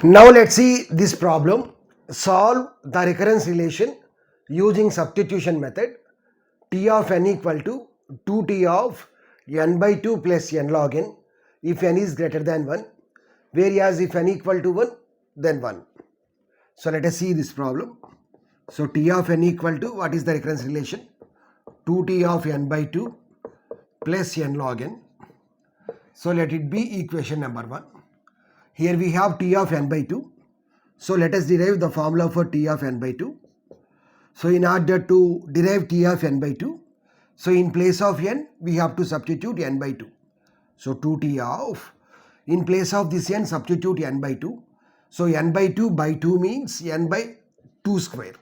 Now let's see this problem. Solve the recurrence relation using substitution method. T of n equal to 2t of n by 2 plus n log n if n is greater than 1, whereas if n equal to 1 then 1. So let us see this problem. So T of n equal to, what is the recurrence relation? 2t of n by 2 plus n log n. So let it be equation number 1. Here we have T of n by 2. So let us derive the formula for T of n by 2. So in order to derive T of n by 2, so in place of n, we have to substitute n by 2. So 2t of, in place of this n, substitute n by 2. So n by 2 means n by 2 square.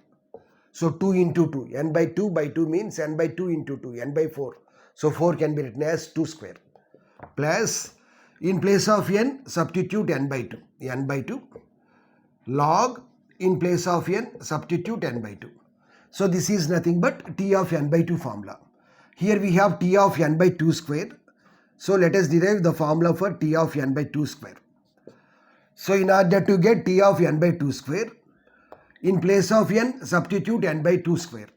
So 2 into 2, n by 2 means n by 2 into 2, n by 4. So 4 can be written as 2 square. Plus, in place of n, substitute n by 2, log, in place of n, substitute n by 2. So this is nothing but T of n by 2 formula. Here we have T of n by 2 square. So let us derive the formula for T of n by 2 square. So in order to get T of n by 2 square, in place of n, substitute n by 2 square.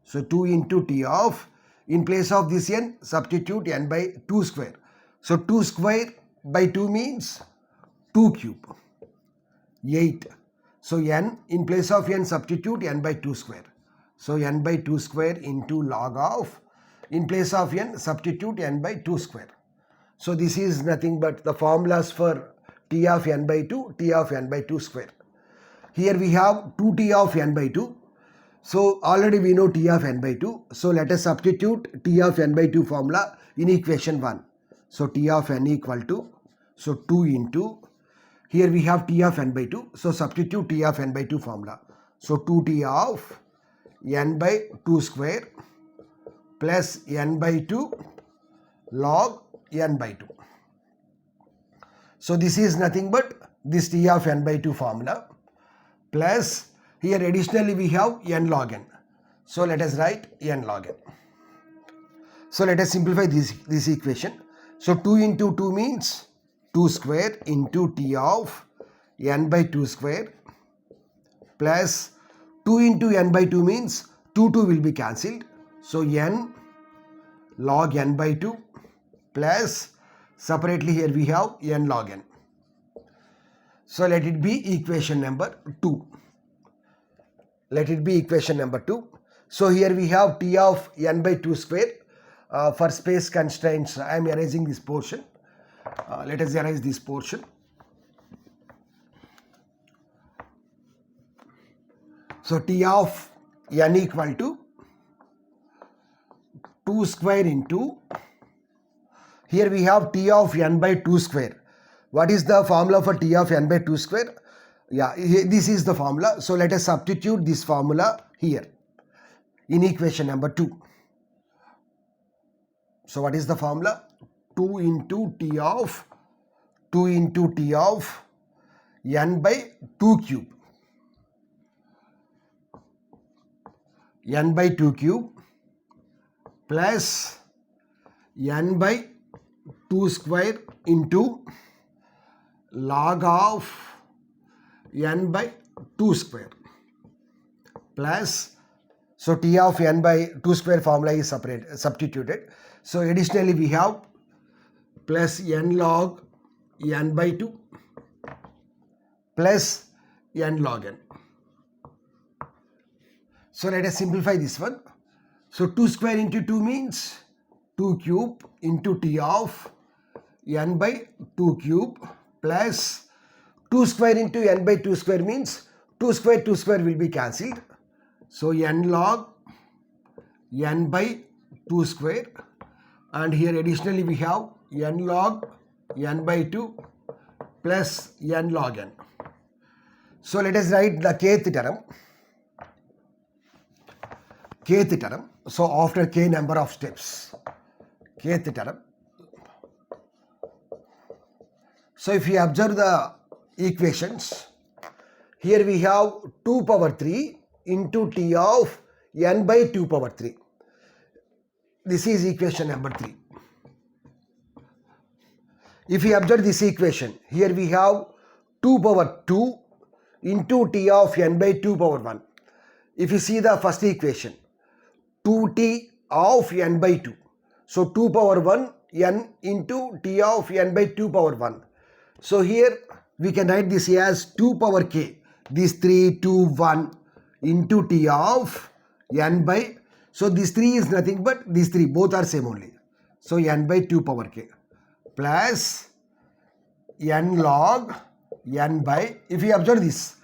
So 2 into T of, in place of this n, substitute n by 2 square. So 2 square by 2 means 2 cube, 8. So n, in place of n, substitute n by 2 square. So n by 2 square into log of, in place of n, substitute n by 2 square. So this is nothing but the formulas for T of n by 2, T of n by 2 square. Here we have 2t of n by 2. So already we know T of n by 2. So let us substitute T of n by 2 formula in equation 1. So T of n equal to, so 2 into, here we have T of n by 2. So substitute T of n by 2 formula. So 2t of n by 2 square plus n by 2 log n by 2. So this is nothing but this T of n by 2 formula, plus here additionally we have n log n. So let us write n log n. So let us simplify this equation. So 2 into 2 means 2 square into T of n by 2 square plus 2 into n by 2 means 2 will be cancelled. So n log n by 2 plus separately here we have n log n. So let it be equation number 2. Let it be equation number 2. So here we have T of n by 2 square. For space constraints, I am erasing this portion. Let us erase this portion. So T of n equal to 2 square into, here we have T of n by 2 square. What is the formula for T of n by 2 square? Yeah, this is the formula. So let us substitute this formula here in equation number 2. So what is the formula? 2 into T of n by 2 cube. N by 2 cube plus n by 2 square into log of n by 2 square plus, so T of n by 2 square formula is substituted. So additionally we have plus n log n by 2 plus n log n. So let us simplify this one. So 2 square into 2 means 2 cube into T of n by 2 cube plus 2 square into n by 2 square means 2 square will be cancelled. So n log n by 2 square, and here additionally we have n log n by 2 plus n log n. So let us write the kth term. So after k number of steps, kth term. So if you observe the equations, here we have 2 power 3 into T of n by 2 power 3. This is equation number 3. If we observe this equation, here we have 2 power 2 into t of n by 2 power 1. If you see the first equation, 2t of n by 2. So 2 power 1 n into t of n by 2 power 1. So here we can write this as 2 power k. This 3, 2, 1 into t of n by. So this 3 is nothing but these 3. Both are same only. So n by 2 power k plus n log n by. If we observe this,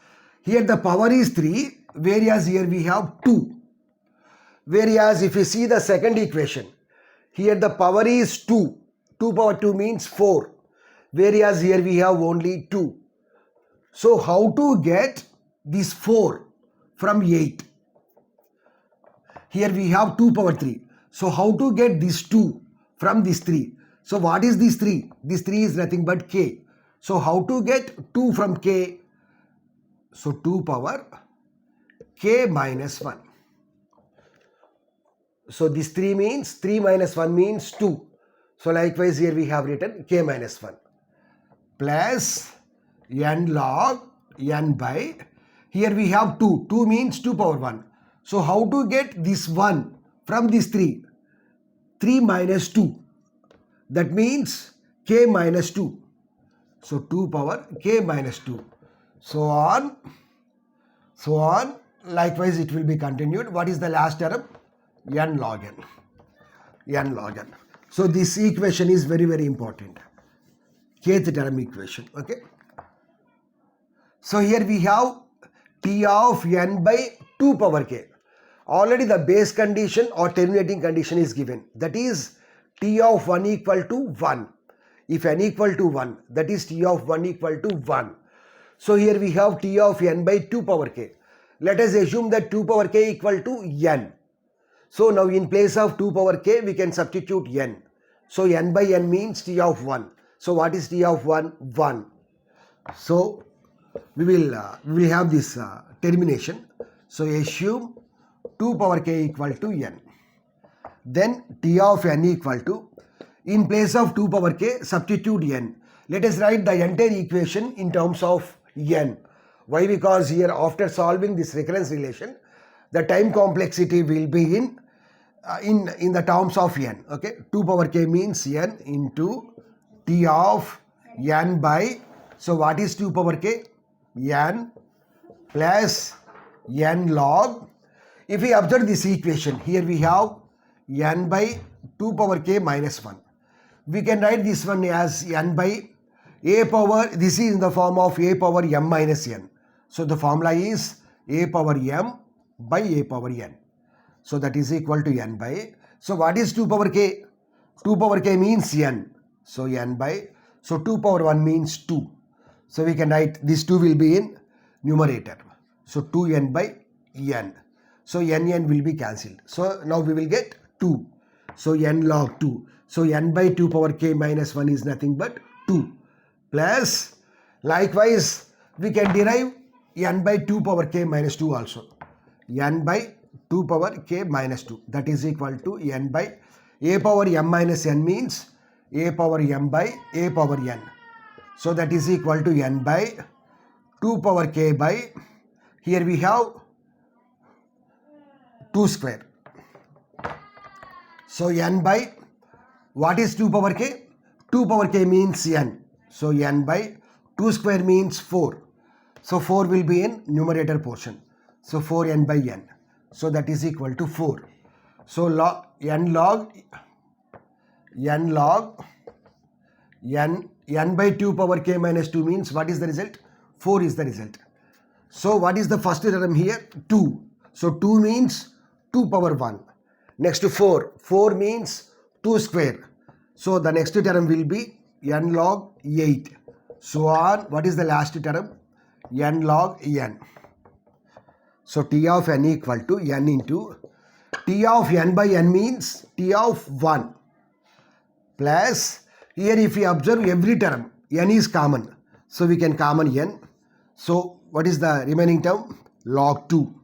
here the power is 3, whereas here we have 2. Whereas if you see the second equation, here the power is 2. 2 power 2 means 4. Whereas here we have only 2. So how to get this 4 from 8? Here we have 2 power 3. So how to get this 2 from this 3? So what is this 3? This 3 is nothing but k. So how to get 2 from k? So 2 power k minus 1. So this 3 means 3 minus 1 means 2. So likewise here we have written k minus 1 plus n log n by. Here we have 2. 2 means 2 power 1. So how to get this 1 from this 3? 3 minus 2. That means k minus 2. So 2 power k minus 2. So on. Likewise it will be continued. What is the last term? N log n. N log n. So this equation is very, very important. Kth term equation. Okay. So here we have t of n by 2 power k. Already the base condition or terminating condition is given. That is t of 1 equal to 1. If n equal to 1, that is t of 1 equal to 1. So here we have t of n by 2 power k. Let us assume that 2 power k equal to n. So now in place of 2 power k, we can substitute n. So n by n means t of 1. So what is t of 1? 1. So we will have this termination. So assume 2 power k equal to n. Then t of n equal to, in place of 2 power k, substitute n. Let us write the entire equation in terms of n. Why? Because here after solving this recurrence relation, the time complexity will be in the terms of n. Okay, 2 power k means n into t of n by. So what is 2 power k? N plus n log. If we observe this equation, here we have n by 2 power k minus 1. We can write this one as n by a power. This is in the form of a power m minus n. So the formula is a power m by a power n. So that is equal to n by. So what is 2 power k? 2 power k means n. So n by. So 2 power 1 means 2. So we can write this 2 will be in numerator. So 2n by n. So n will be cancelled. So now we will get 2. So n log 2. So n by 2 power k minus 1 is nothing but 2. Plus, likewise, we can derive n by 2 power k minus 2 also. N by 2 power k minus 2. That is equal to n by a power m minus n means a power m by a power n. So that is equal to n by 2 power k by, here we have 2 square. So n by, what is 2 power k? 2 power k means n. So n by 2 square means 4. So 4 will be in numerator portion. So 4n by n. So that is equal to 4. So n log n by 2 power k minus 2 means what is the result? 4 is the result. So what is the first term here? 2. So 2 means 2 power 1. Next to 4. 4 means 2 square. So the next term will be n log 8. So on, what is the last term? N log n. So t of n equal to n into t of n by n means t of 1 plus, here if we observe every term, n is common. So we can common n. So what is the remaining term? Log 2.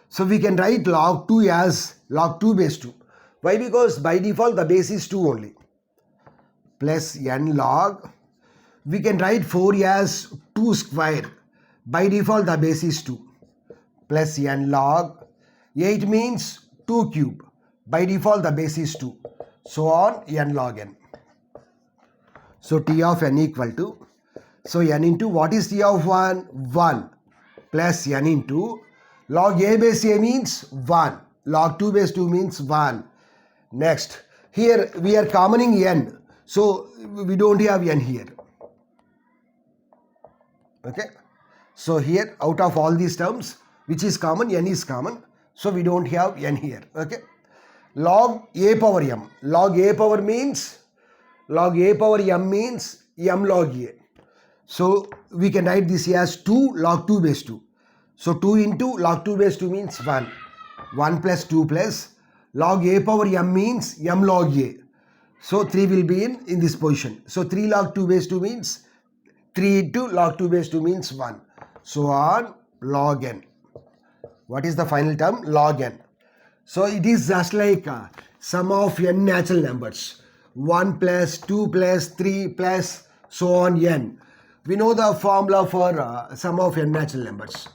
So we can write log 2 as log 2 base 2. Why? Because by default the base is 2 only. Plus n log. we can write 4 as 2 square. By default the base is 2 plus n log 8 means 2 cube. By default the base is 2. So on n log n. So T of n equal to, so n into what is T of 1? 1 plus n into log a base a means 1. Log 2 base 2 means 1. Next, here we are commoning n. So we don't have n here. Okay. So here out of all these terms, which is common, n is common. So we don't have n here. Okay. Log a power m. Log a power means, log a power m means m log a. So we can write this as 2 log 2 base 2. So 2 into log 2 base 2 means 1. 1 plus 2 plus log a power m means m log a. So 3 will be in this position. So 3 log 2 base 2 means 3 into log 2 base 2 means 1. So on log n. What is the final term? Log n. So it is just like sum of n natural numbers. 1 plus 2 plus 3 plus so on n. We know the formula for sum of n natural numbers.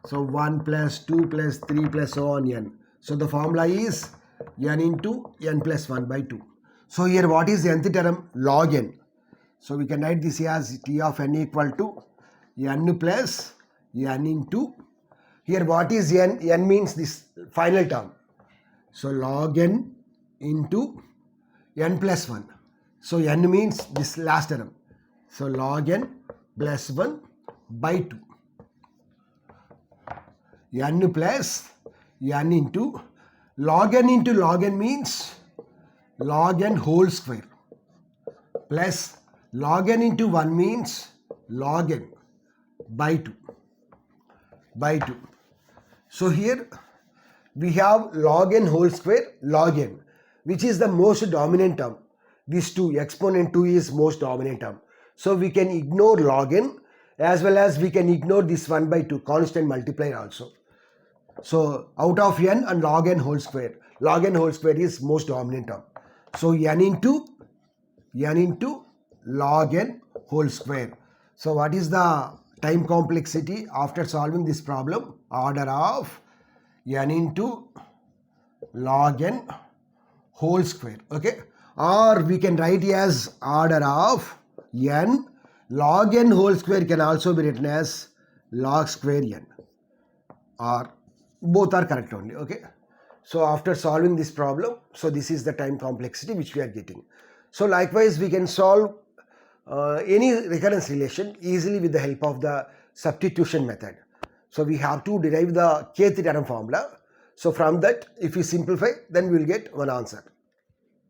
So 1 plus 2 plus 3 plus so on n. So the formula is n into n plus 1 by 2. So here what is the nth term? Log n. So we can write this as T of n equal to n plus n into, here what is n? N means this final term. So log n into n plus 1. So n means this last term. So log n plus 1 by 2. N plus n into log n means log n whole square plus log n into 1 means log n by 2. So here we have log n whole square, log n, which is the most dominant term. This 2, exponent 2 is most dominant term. So we can ignore log n as well as we can ignore this 1 by 2 constant multiplier also. So out of n and log n whole square is most dominant term. So n into log n whole square. So what is the time complexity after solving this problem? Order of n into log n whole square. Okay. Or we can write as order of n. Log n whole square can also be written as log square n. Or both are correct only. Okay. So after solving this problem, so this is the time complexity which we are getting. So likewise we can solve any recurrence relation easily with the help of the substitution method. So we have to derive the kth term formula. So from that, if we simplify, then we will get one answer.